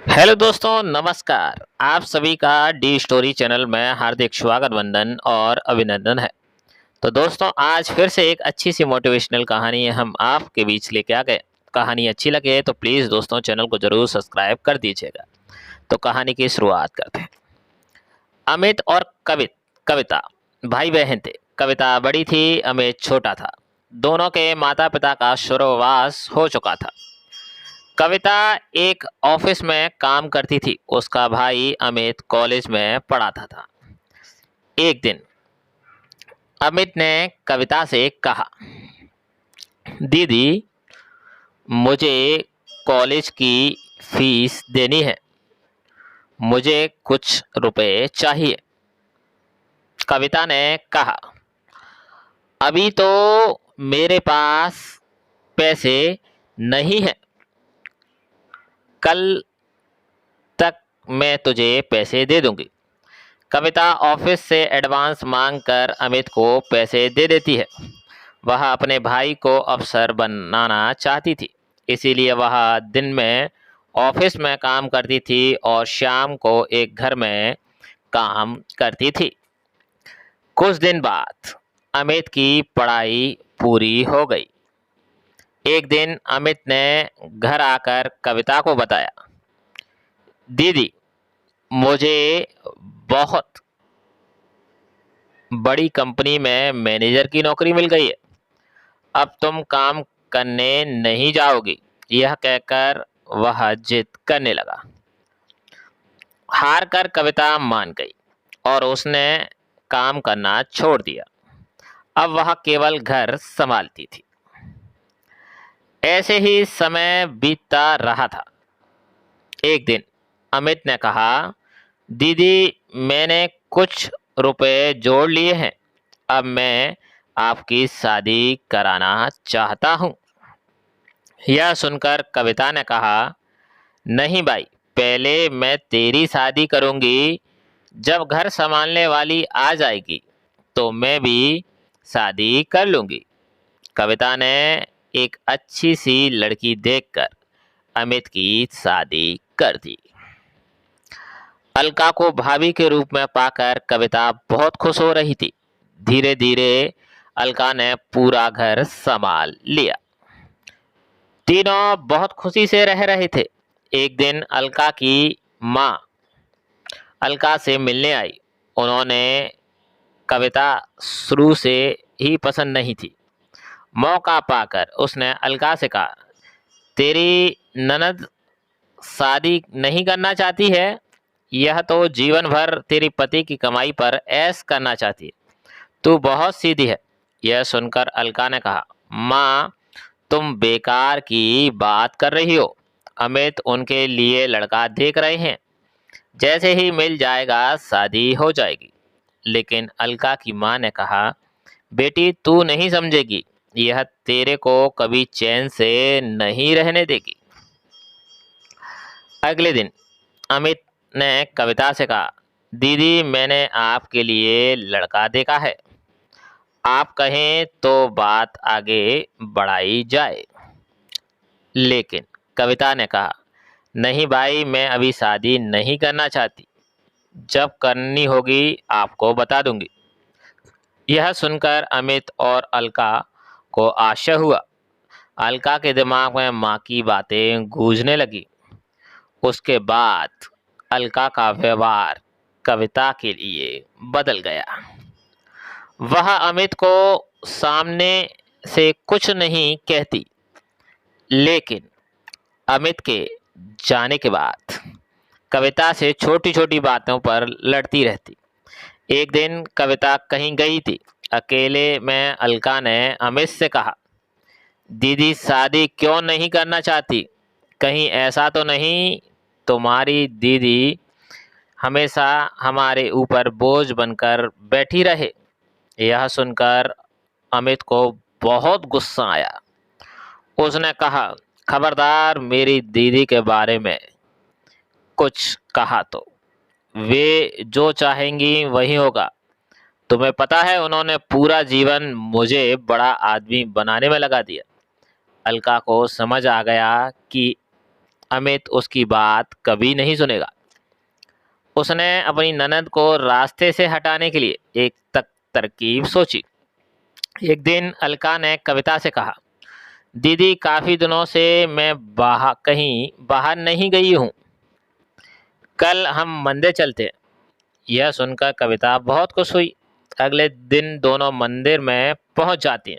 Hello दोस्तों, नमस्कार। आप सभी का डी स्टोरी चैनल में हार्दिक स्वागत, वंदन और अभिनंदन है। तो दोस्तों, आज फिर से एक अच्छी सी मोटिवेशनल कहानी हम आपके बीच लेके आ गए। कहानी अच्छी लगे तो प्लीज़ दोस्तों चैनल को ज़रूर सब्सक्राइब कर दीजिएगा। तो कहानी की शुरुआत करते हैं। अमित और कविता भाई बहन थे। कविता बड़ी थी, अमित छोटा था। दोनों के माता पिता का स्वर्गवास हो चुका था। कविता एक ऑफिस में काम करती थी। उसका भाई अमित कॉलेज में पढ़ाता था। एक दिन अमित ने कविता से कहा, दीदी, मुझे कॉलेज की फीस देनी है। मुझे कुछ रुपए चाहिए। कविता ने कहा, अभी तो मेरे पास पैसे नहीं है। कल तक मैं तुझे पैसे दे दूंगी। कविता ऑफिस से एडवांस मांगकर अमित को पैसे दे देती है। वह अपने भाई को अफसर बनाना चाहती थी, इसीलिए वह दिन में ऑफिस में काम करती थी और शाम को एक घर में काम करती थी। कुछ दिन बाद अमित की पढ़ाई पूरी हो गई। एक दिन अमित ने घर आकर कविता को बताया, दीदी, मुझे बहुत बड़ी कंपनी में मैनेजर की नौकरी मिल गई है। अब तुम काम करने नहीं जाओगी। यह कहकर वह जिद करने लगा। हार कर कविता मान गई और उसने काम करना छोड़ दिया। अब वह केवल घर संभालती थी। ऐसे ही समय बीतता रहा था। एक दिन अमित ने कहा, दीदी, मैंने कुछ रुपए जोड़ लिए हैं। अब मैं आपकी शादी कराना चाहता हूँ। यह सुनकर कविता ने कहा, नहीं भाई, पहले मैं तेरी शादी करूँगी। जब घर संभालने वाली आ जाएगी तो मैं भी शादी कर लूँगी। कविता ने एक अच्छी सी लड़की देखकर अमित की शादी कर दी। अलका को भाभी के रूप में पाकर कविता बहुत खुश हो रही थी। धीरे धीरे अलका ने पूरा घर संभाल लिया। तीनों बहुत खुशी से रह रहे थे। एक दिन अलका की माँ अलका से मिलने आई। उन्होंने कविता शुरू से ही पसंद नहीं थी। मौका पाकर उसने अलका से कहा, तेरी ननद शादी नहीं करना चाहती है। यह तो जीवन भर तेरी पति की कमाई पर ऐश करना चाहती है। तू बहुत सीधी है। यह सुनकर अलका ने कहा, माँ, तुम बेकार की बात कर रही हो। अमित उनके लिए लड़का देख रहे हैं। जैसे ही मिल जाएगा शादी हो जाएगी। लेकिन अलका की माँ ने कहा, बेटी, तू नहीं समझेगी। यह तेरे को कभी चैन से नहीं रहने देगी। अगले दिन अमित ने कविता से कहा, दीदी, मैंने आपके लिए लड़का देखा है। आप कहें तो बात आगे बढ़ाई जाए। लेकिन कविता ने कहा, नहीं भाई, मैं अभी शादी नहीं करना चाहती। जब करनी होगी आपको बता दूंगी। यह सुनकर अमित और अलका को आश्चर्य हुआ। अलका के दिमाग में माँ की बातें गूंजने लगी। उसके बाद अलका का व्यवहार कविता के लिए बदल गया। वह अमित को सामने से कुछ नहीं कहती, लेकिन अमित के जाने के बाद कविता से छोटी छोटी बातों पर लड़ती रहती। एक दिन कविता कहीं गई थी। अकेले में अलका ने अमित से कहा, दीदी, शादी क्यों नहीं करना चाहती? कहीं ऐसा तो नहीं तुम्हारी दीदी हमेशा हमारे ऊपर बोझ बनकर बैठी रहे? यह सुनकर अमित को बहुत गुस्सा आया। उसने कहा, खबरदार मेरी दीदी के बारे में कुछ कहा तो वे जो चाहेंगी वही होगा। तुम्हें पता है, उन्होंने पूरा जीवन मुझे बड़ा आदमी बनाने में लगा दिया। अलका को समझ आ गया कि अमित उसकी बात कभी नहीं सुनेगा। उसने अपनी ननद को रास्ते से हटाने के लिए एक तरकीब सोची। एक दिन अलका ने कविता से कहा, दीदी काफी दिनों से मैं कहीं बाहर नहीं गई हूँ, कल हम मंदिर चलते हैं। यह सुनकर कविता बहुत खुश हुई। अगले दिन दोनों मंदिर में पहुंच जाती हैं।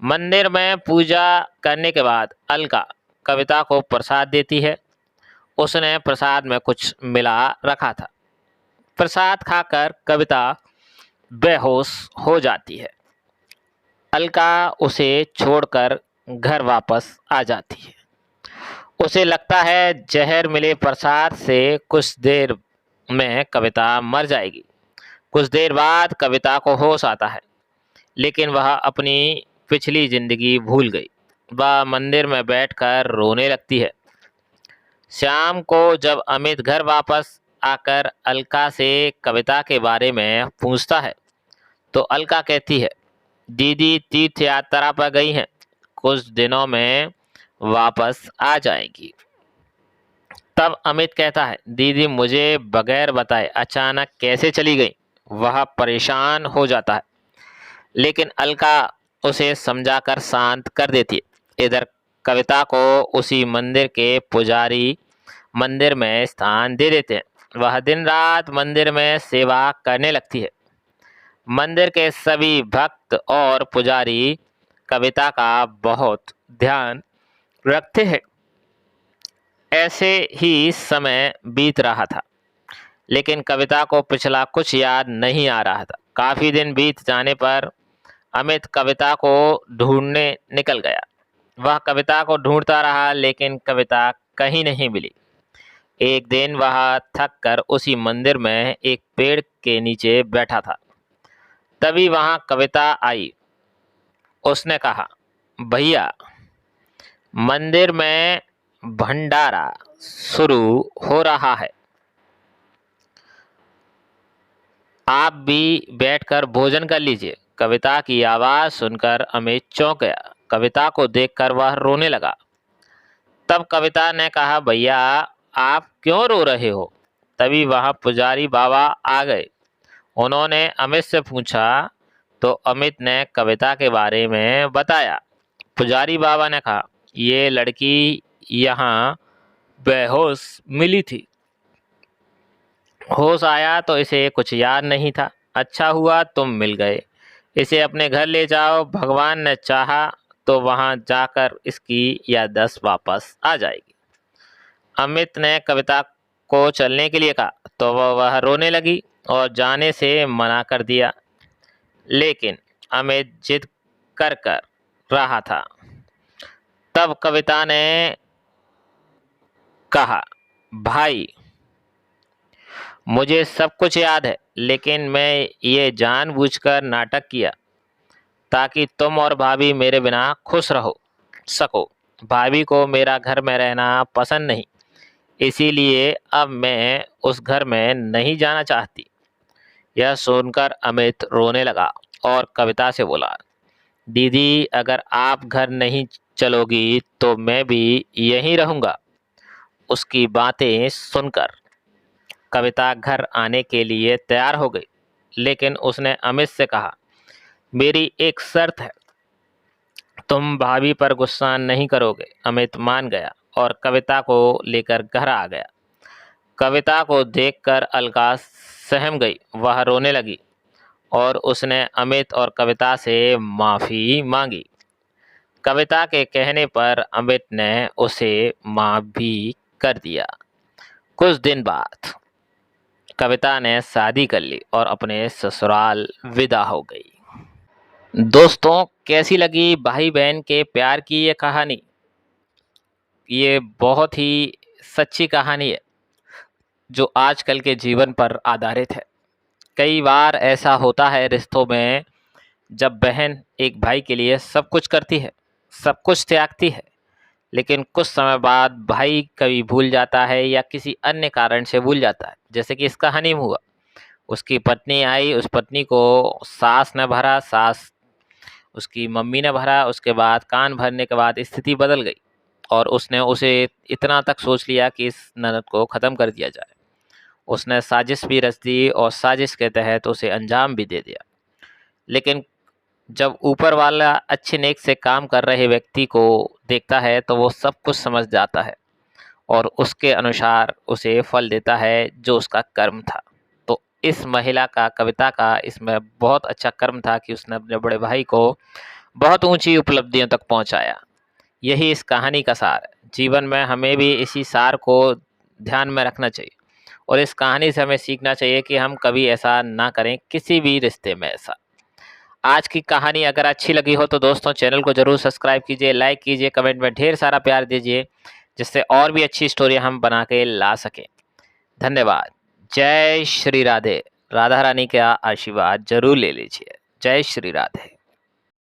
मंदिर में पूजा करने के बाद अलका कविता को प्रसाद देती है। उसने प्रसाद में कुछ मिला रखा था। प्रसाद खाकर कविता बेहोश हो जाती है। अलका उसे छोड़कर घर वापस आ जाती है। उसे लगता है जहर मिले प्रसाद से कुछ देर में कविता मर जाएगी। कुछ देर बाद कविता को होश आता है, लेकिन वह अपनी पिछली जिंदगी भूल गई। वह मंदिर में बैठकर रोने लगती है। शाम को जब अमित घर वापस आकर अलका से कविता के बारे में पूछता है, तो अलका कहती है, दीदी तीर्थ यात्रा पर गई हैं, कुछ दिनों में वापस आ जाएगी। तब अमित कहता है, दीदी मुझे बगैर बताए अचानक कैसे चली गई। वह परेशान हो जाता है, लेकिन अलका उसे समझाकर शांत कर देती है। इधर कविता को उसी मंदिर के पुजारी मंदिर में स्थान दे देते हैं। वह दिन रात मंदिर में सेवा करने लगती है। मंदिर के सभी भक्त और पुजारी कविता का बहुत ध्यान रखते हैं। ऐसे ही समय बीत रहा था, लेकिन कविता को पिछला कुछ याद नहीं आ रहा था। काफी दिन बीत जाने पर अमित कविता को ढूंढने निकल गया। वह कविता को ढूंढता रहा, लेकिन कविता कहीं नहीं मिली। एक दिन वह थक कर उसी मंदिर में एक पेड़ के नीचे बैठा था। तभी वहां कविता आई। उसने कहा, भैया मंदिर में भंडारा शुरू हो रहा है, आप भी बैठकर भोजन कर लीजिए। कविता की आवाज़ सुनकर अमित चौंक गया। कविता को देखकर वह रोने लगा। तब कविता ने कहा, भैया आप क्यों रो रहे हो। तभी वहाँ पुजारी बाबा आ गए। उन्होंने अमित से पूछा, तो अमित ने कविता के बारे में बताया। पुजारी बाबा ने कहा, ये लड़की यहाँ बेहोश मिली थी। होश आया तो इसे कुछ याद नहीं था। अच्छा हुआ तुम मिल गए। इसे अपने घर ले जाओ, भगवान ने चाहा तो वहां जाकर इसकी याददाश्त वापस आ जाएगी। अमित ने कविता को चलने के लिए कहा तो वह रोने लगी और जाने से मना कर दिया, लेकिन अमित जिद कर रहा था। तब कविता ने कहा, भाई मुझे सब कुछ याद है, लेकिन मैं ये जानबूझकर नाटक किया ताकि तुम और भाभी मेरे बिना खुश रहो सको। भाभी को मेरा घर में रहना पसंद नहीं, इसीलिए अब मैं उस घर में नहीं जाना चाहती। यह सुनकर अमित रोने लगा और कविता से बोला, दीदी अगर आप घर नहीं चलोगी तो मैं भी यहीं रहूँगा। उसकी बातें सुनकर कविता घर आने के लिए तैयार हो गई, लेकिन उसने अमित से कहा, मेरी एक शर्त है, तुम भाभी पर गुस्सा नहीं करोगे। अमित मान गया और कविता को लेकर घर आ गया। कविता को देखकर अलका सहम गई। वह रोने लगी और उसने अमित और कविता से माफ़ी मांगी। कविता के कहने पर अमित ने उसे माफ़ भी कर दिया। कुछ दिन बाद कविता ने शादी कर ली और अपने ससुराल विदा हो गई। दोस्तों, कैसी लगी भाई बहन के प्यार की ये कहानी। ये बहुत ही सच्ची कहानी है जो आजकल के जीवन पर आधारित है। कई बार ऐसा होता है रिश्तों में, जब बहन एक भाई के लिए सब कुछ करती है, सब कुछ त्यागती है, लेकिन कुछ समय बाद भाई कभी भूल जाता है या किसी अन्य कारण से भूल जाता है। जैसे कि इस कहानी में हुआ, उसकी पत्नी आई, उस पत्नी को सास ने भरा, सास उसकी मम्मी ने भरा, उसके बाद कान भरने के बाद स्थिति बदल गई और उसने उसे इतना तक सोच लिया कि इस ननद को ख़त्म कर दिया जाए। उसने साजिश भी रच दी और साजिश के तहत उसे अंजाम भी दे दिया। लेकिन जब ऊपर वाला अच्छे नेक से काम कर रहे व्यक्ति को देखता है तो वो सब कुछ समझ जाता है और उसके अनुसार उसे फल देता है जो उसका कर्म था। तो इस महिला का कविता का इसमें बहुत अच्छा कर्म था कि उसने अपने बड़े भाई को बहुत ऊंची उपलब्धियों तक पहुंचाया। यही इस कहानी का सार है। जीवन में हमें भी इसी सार को ध्यान में रखना चाहिए और इस कहानी से हमें सीखना चाहिए कि हम कभी ऐसा ना करें, किसी भी रिश्ते में ऐसा। आज की कहानी अगर अच्छी लगी हो तो दोस्तों चैनल को ज़रूर सब्सक्राइब कीजिए, लाइक कीजिए, कमेंट में ढेर सारा प्यार दीजिए, जिससे और भी अच्छी स्टोरी हम बना के ला सकें। धन्यवाद। जय श्री राधे। राधा रानी का आशीर्वाद जरूर ले लीजिए। जय श्री राधे।